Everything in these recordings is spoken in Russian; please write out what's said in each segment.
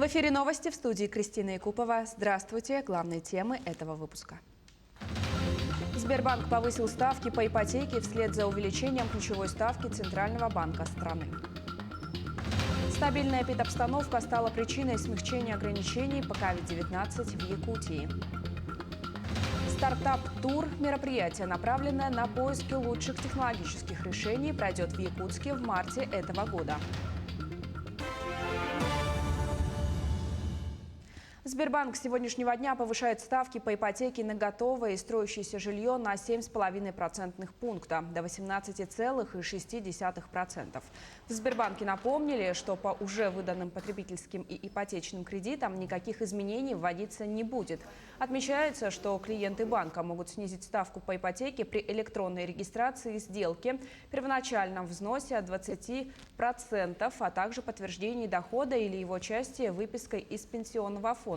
В эфире новости, в студии Кристина Якупова. Здравствуйте. Главные темы этого выпуска. Сбербанк повысил ставки по ипотеке вслед за увеличением ключевой ставки Центрального банка страны. Стабильная эпидобстановка стала причиной смягчения ограничений по COVID-19 в Якутии. Стартап-тур – мероприятие, направленное на поиски лучших технологических решений, пройдет в Якутске в марте этого года. Сбербанк с сегодняшнего дня повышает ставки по ипотеке на готовое и строящееся жилье на 7,5% пункта до 18,6%. В Сбербанке напомнили, что по уже выданным потребительским и ипотечным кредитам никаких изменений вводиться не будет. Отмечается, что клиенты банка могут снизить ставку по ипотеке при электронной регистрации сделки, первоначальном взносе от 20%, а также подтверждении дохода или его части выпиской из пенсионного фонда.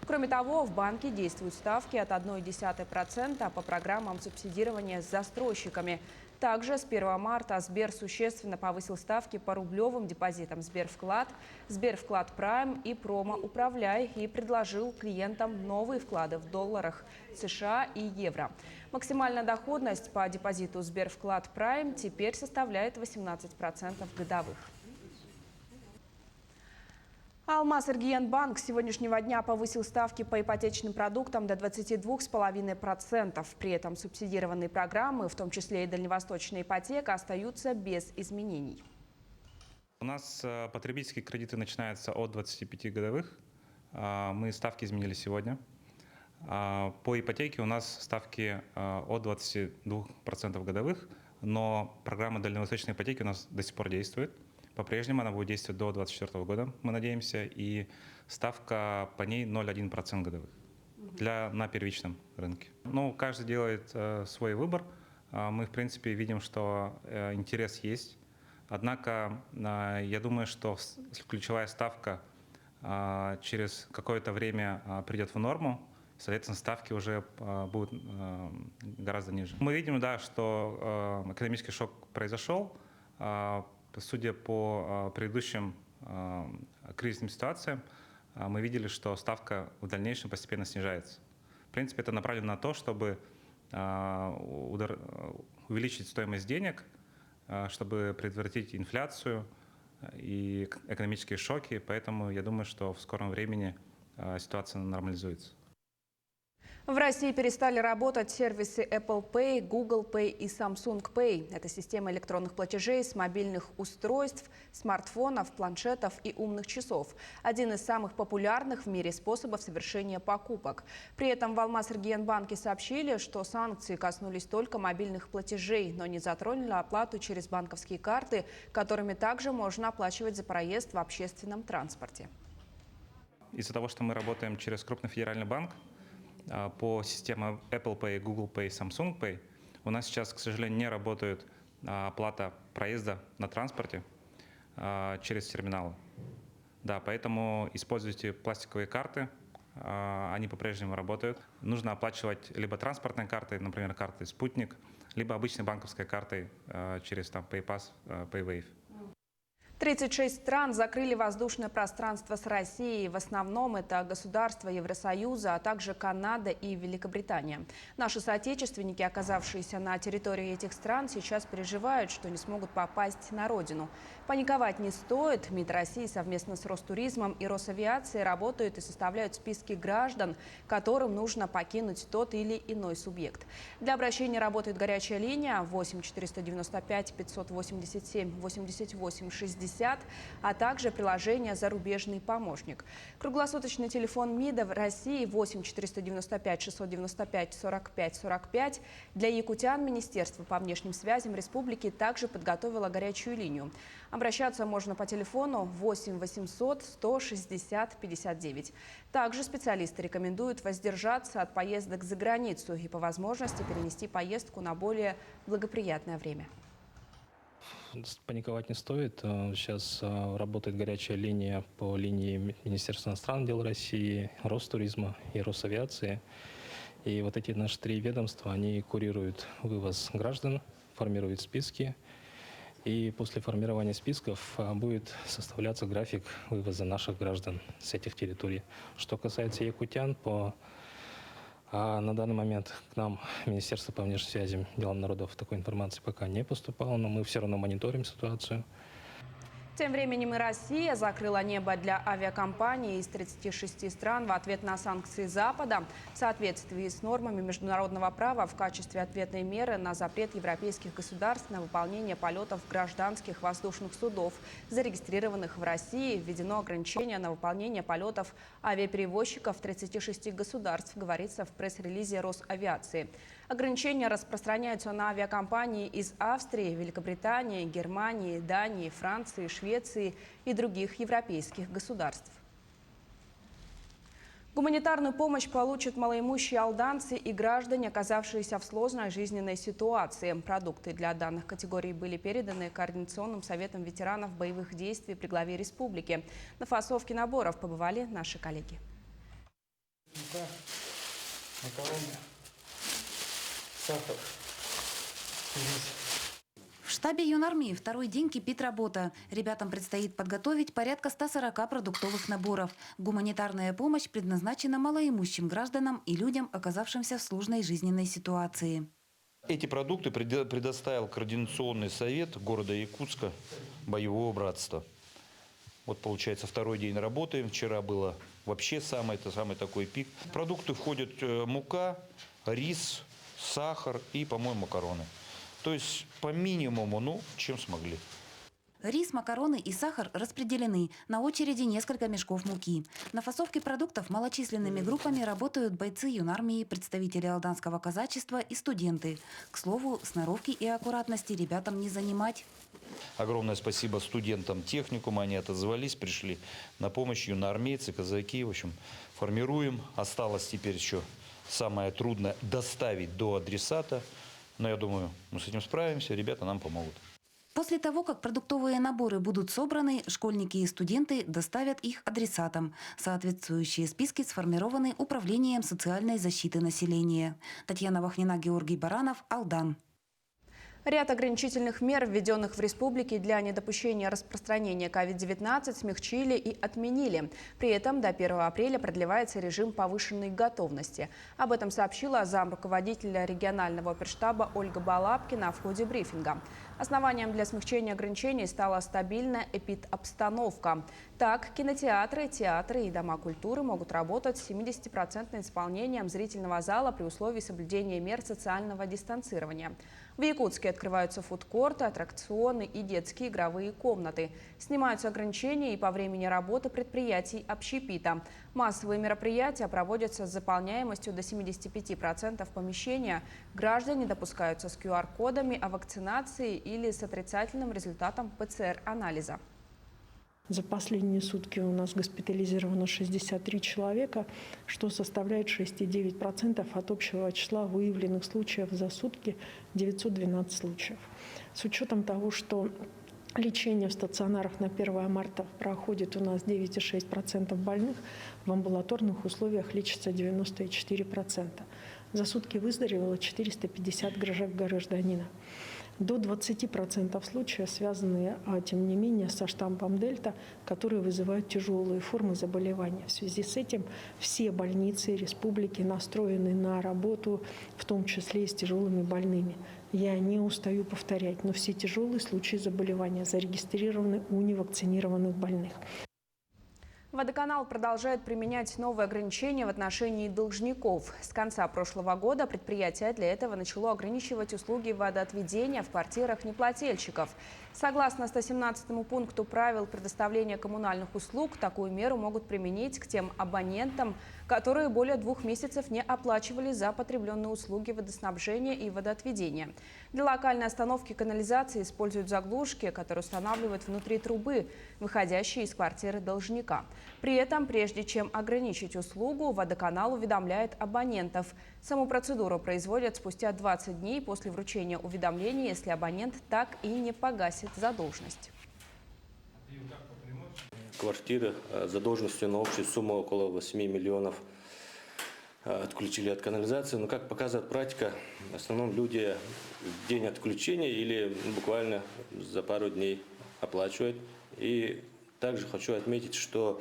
Кроме того, в банке действуют ставки от 0,1% по программам субсидирования с застройщиками. Также с 1 марта Сбер существенно повысил ставки по рублевым депозитам Сбервклад, Сбервклад Прайм и Промо-Управляй и предложил клиентам новые вклады в долларах США и евро. Максимальная доходность по депозиту Сбервклад Прайм теперь составляет 18% годовых. Алмаз-Эргиен-банк с сегодняшнего дня повысил ставки по ипотечным продуктам до 22,5%. При этом субсидированные программы, в том числе и дальневосточная ипотека, остаются без изменений. У нас потребительские кредиты начинаются от 25 годовых. Мы ставки изменили сегодня. По ипотеке у нас ставки от 22% годовых, но программа дальневосточной ипотеки у нас до сих пор действует. По-прежнему она будет действовать до 2024 года, мы надеемся, и ставка по ней 0,1% годовых на первичном рынке. Ну, каждый делает свой выбор. Мы, в принципе, видим, что интерес есть. Однако, я думаю, что ключевая ставка через какое-то время придет в норму, соответственно, ставки уже будут гораздо ниже. Мы видим, да, что экономический шок произошел. Судя по предыдущим кризисным ситуациям, мы видели, что ставка в дальнейшем постепенно снижается. В принципе, это направлено на то, чтобы увеличить стоимость денег, чтобы предотвратить инфляцию и экономические шоки. Поэтому я думаю, что в скором времени ситуация нормализуется. В России перестали работать сервисы Apple Pay, Google Pay и Samsung Pay. Это система электронных платежей с мобильных устройств, смартфонов, планшетов и умных часов. Один из самых популярных в мире способов совершения покупок. При этом в Алмаз-Эргиен-банке сообщили, что санкции коснулись только мобильных платежей, но не затронули оплату через банковские карты, которыми также можно оплачивать за проезд в общественном транспорте. Из-за того, что мы работаем через крупный федеральный банк, по системам Apple Pay, Google Pay, Samsung Pay у нас сейчас, к сожалению, не работает оплата проезда на транспорте через терминалы. Да, поэтому используйте пластиковые карты, они по-прежнему работают. Нужно оплачивать либо транспортной картой, например, картой «Спутник», либо обычной банковской картой через PayPass, PayWave. 36 стран закрыли воздушное пространство с Россией. В основном это государства Евросоюза, а также Канада и Великобритания. Наши соотечественники, оказавшиеся на территории этих стран, сейчас переживают, что не смогут попасть на родину. Паниковать не стоит. МИД России совместно с Ростуризмом и Росавиацией работают и составляют списки граждан, которым нужно покинуть тот или иной субъект. Для обращения работает горячая линия 8 495 587 88 60, а также приложение «Зарубежный помощник». Круглосуточный телефон МИДа в России 8 495 695 45 45. Для якутян Министерство по внешним связям республики также подготовило горячую линию. Обращаться можно по телефону 8 800 160 59. Также специалисты рекомендуют воздержаться от поездок за границу и по возможности перенести поездку на более благоприятное время. Паниковать не стоит. Сейчас работает горячая линия по линии Министерства иностранных дел России, Ростуризма и Росавиации. И вот эти наши три ведомства, они курируют вывоз граждан, формируют списки И после формирования списков будет составляться график вывоза наших граждан с этих территорий. Что касается якутян, на данный момент к нам Министерство по внешним связям, делам народов такой информации пока не поступало, но мы все равно мониторим ситуацию. Тем временем и Россия закрыла небо для авиакомпаний из 36 стран в ответ на санкции Запада. В соответствии с нормами международного права в качестве ответной меры на запрет европейских государств на выполнение полетов гражданских воздушных судов, зарегистрированных в России, введено ограничение на выполнение полетов авиаперевозчиков 36 государств, говорится в пресс-релизе Росавиации. Ограничения распространяются на авиакомпании из Австрии, Великобритании, Германии, Дании, Франции, Швеции и других европейских государств. Гуманитарную помощь получат малоимущие алданцы и граждане, оказавшиеся в сложной жизненной ситуации. Продукты для данных категорий были переданы Координационным советом ветеранов боевых действий при главе республики. На фасовке наборов побывали наши коллеги. Сахар. В штабе юнармии второй день кипит работа. Ребятам предстоит подготовить порядка 140 продуктовых наборов. Гуманитарная помощь предназначена малоимущим гражданам и людям, оказавшимся в сложной жизненной ситуации. Эти продукты предоставил Координационный совет города Якутска «Боевого братства». Вот получается второй день работаем. Вчера было вообще самый такой пик. В продукты входят мука, рис, сахар и, по-моему, макароны. То есть по минимуму, чем смогли. Рис, макароны и сахар распределены. На очереди несколько мешков муки. На фасовке продуктов малочисленными группами работают бойцы юнармии, представители алданского казачества и студенты. К слову, сноровки и аккуратности ребятам не занимать. Огромное спасибо студентам техникума. Они отозвались, пришли на помощь, юноармейцы, казаки. В общем, формируем. Осталось теперь еще самое трудное – доставить до адресата. Но я думаю, мы с этим справимся, ребята нам помогут. После того, как продуктовые наборы будут собраны, школьники и студенты доставят их адресатам. Соответствующие списки сформированы Управлением социальной защиты населения. Татьяна Вахнина, Георгий Баранов, Алдан. Ряд ограничительных мер, введенных в республике для недопущения распространения COVID-19, смягчили и отменили. При этом до 1 апреля продлевается режим повышенной готовности. Об этом сообщила замруководителя регионального оперштаба Ольга Балабкина в ходе брифинга. Основанием для смягчения ограничений стала стабильная эпидобстановка. Так, кинотеатры, театры и дома культуры могут работать с 70% исполнением зрительного зала при условии соблюдения мер социального дистанцирования. В Якутске открываются фудкорты, аттракционы и детские игровые комнаты. Снимаются ограничения и по времени работы предприятий общепита. Массовые мероприятия проводятся с заполняемостью до 75% помещения. Граждане допускаются с QR-кодами о вакцинации или с отрицательным результатом ПЦР-анализа. За последние сутки у нас госпитализировано 63 человека, что составляет 6,9% от общего числа выявленных случаев за сутки, 912 случаев. С учетом того, что лечение в стационарах на 1 марта проходит у нас 9,6% больных, в амбулаторных условиях лечится 94%. За сутки выздоровело 450 гражданина. До 20% случаев связаны, тем не менее, со штаммом Дельта, которые вызывают тяжелые формы заболевания. В связи с этим все больницы республики настроены на работу, в том числе и с тяжелыми больными. Я не устаю повторять, но все тяжелые случаи заболевания зарегистрированы у невакцинированных больных. Водоканал продолжает применять новые ограничения в отношении должников. С конца прошлого года предприятие для этого начало ограничивать услуги водоотведения в квартирах неплательщиков. Согласно 117 пункту правил предоставления коммунальных услуг, такую меру могут применить к тем абонентам, которые более 2 месяцев не оплачивали за потребленные услуги водоснабжения и водоотведения. Для локальной остановки канализации используют заглушки, которые устанавливают внутри трубы, выходящие из квартиры должника. При этом, прежде чем ограничить услугу, водоканал уведомляет абонентов. Саму процедуру производят спустя 20 дней после вручения уведомления, если абонент так и не погасит задолженность. Квартиры с задолженностью на общую сумму около 8 миллионов отключили от канализации. Но, как показывает практика, в основном люди в день отключения или буквально за пару дней оплачивают. И также хочу отметить, что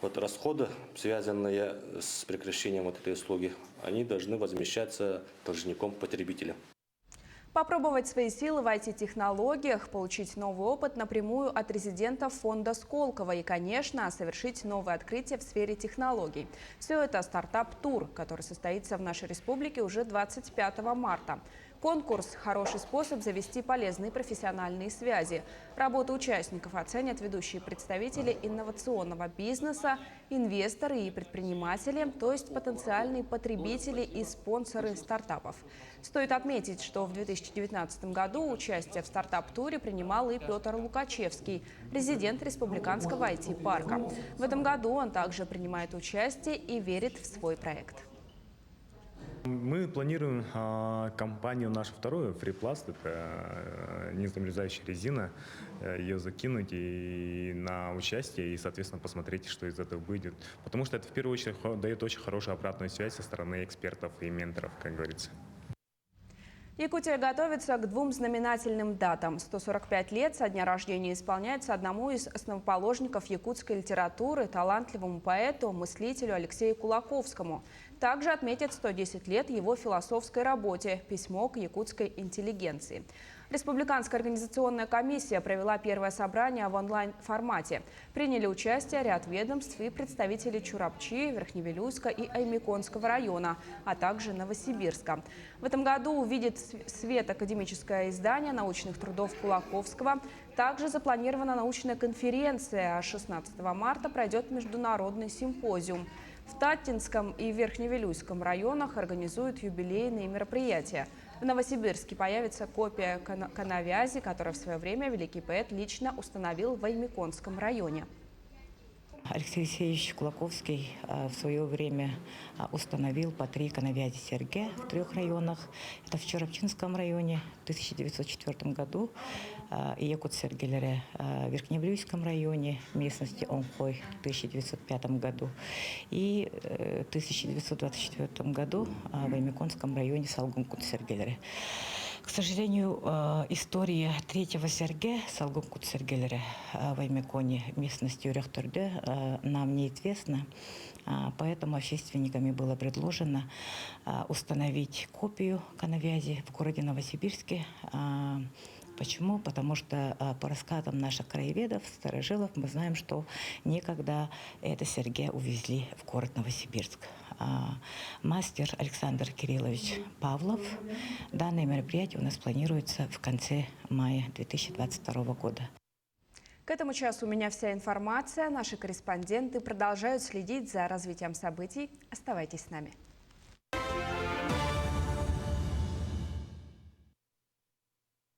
вот расходы, связанные с прекращением вот этой услуги, они должны возмещаться должником-потребителем. Попробовать свои силы в IT-технологиях, получить новый опыт напрямую от резидентов фонда Сколково и, конечно, совершить новые открытия в сфере технологий. Все это стартап-тур, который состоится в нашей республике уже 25 марта. Конкурс – хороший способ завести полезные профессиональные связи. Работу участников оценят ведущие представители инновационного бизнеса, инвесторы и предприниматели, то есть потенциальные потребители и спонсоры стартапов. Стоит отметить, что в 2019 году участие в стартап-туре принимал и Петр Лукачевский, президент республиканского IT-парка. В этом году он также принимает участие и верит в свой проект. Мы планируем компанию нашу вторую, FreePlast, это незамерзающая резина, ее закинуть и на участие, и, соответственно, посмотреть, что из этого выйдет. Потому что это, в первую очередь, дает очень хорошую обратную связь со стороны экспертов и менторов, как говорится. Якутия готовится к двум знаменательным датам. 145 лет со дня рождения исполняется одному из основоположников якутской литературы, талантливому поэту, мыслителю Алексею Кулаковскому. Также отметят 110 лет его философской работе «Письмо к якутской интеллигенции». Республиканская организационная комиссия провела первое собрание в онлайн-формате. Приняли участие ряд ведомств и представители Чурапчи, Верхневилюйска и Аймиконского района, а также Новосибирска. В этом году увидит свет академическое издание научных трудов Кулаковского. Также запланирована научная конференция, а 16 марта пройдет международный симпозиум. В Таттинском и Верхневилюйском районах организуют юбилейные мероприятия. В Новосибирске появится копия канавязи, которую в свое время великий поэт лично установил в Аймиконском районе. Алексей Алексеевич Кулаковский в свое время установил по 3 канавязи Серге в 3 районах. Это в Чурапчинском районе в 1904 году и Якут-Сергелере в Верхневилюйском районе местности Онхой в 1905 году и в 1924 году в Аймиконском районе Салгун-Кут-Сергелере. К сожалению, история третьего Серге, Салгун-Кут-Сергелере в Аймиконе, местности Урехторде, нам неизвестна. Поэтому общественниками было предложено установить копию канавязи в городе Новосибирске. Почему? Потому что по рассказам наших краеведов, старожилов, мы знаем, что некогда это Серге увезли в город Новосибирск. Мастер Александр Кириллович Павлов. Данное мероприятие у нас планируется в конце мая 2022 года. К этому часу у меня вся информация. Наши корреспонденты продолжают следить за развитием событий. Оставайтесь с нами.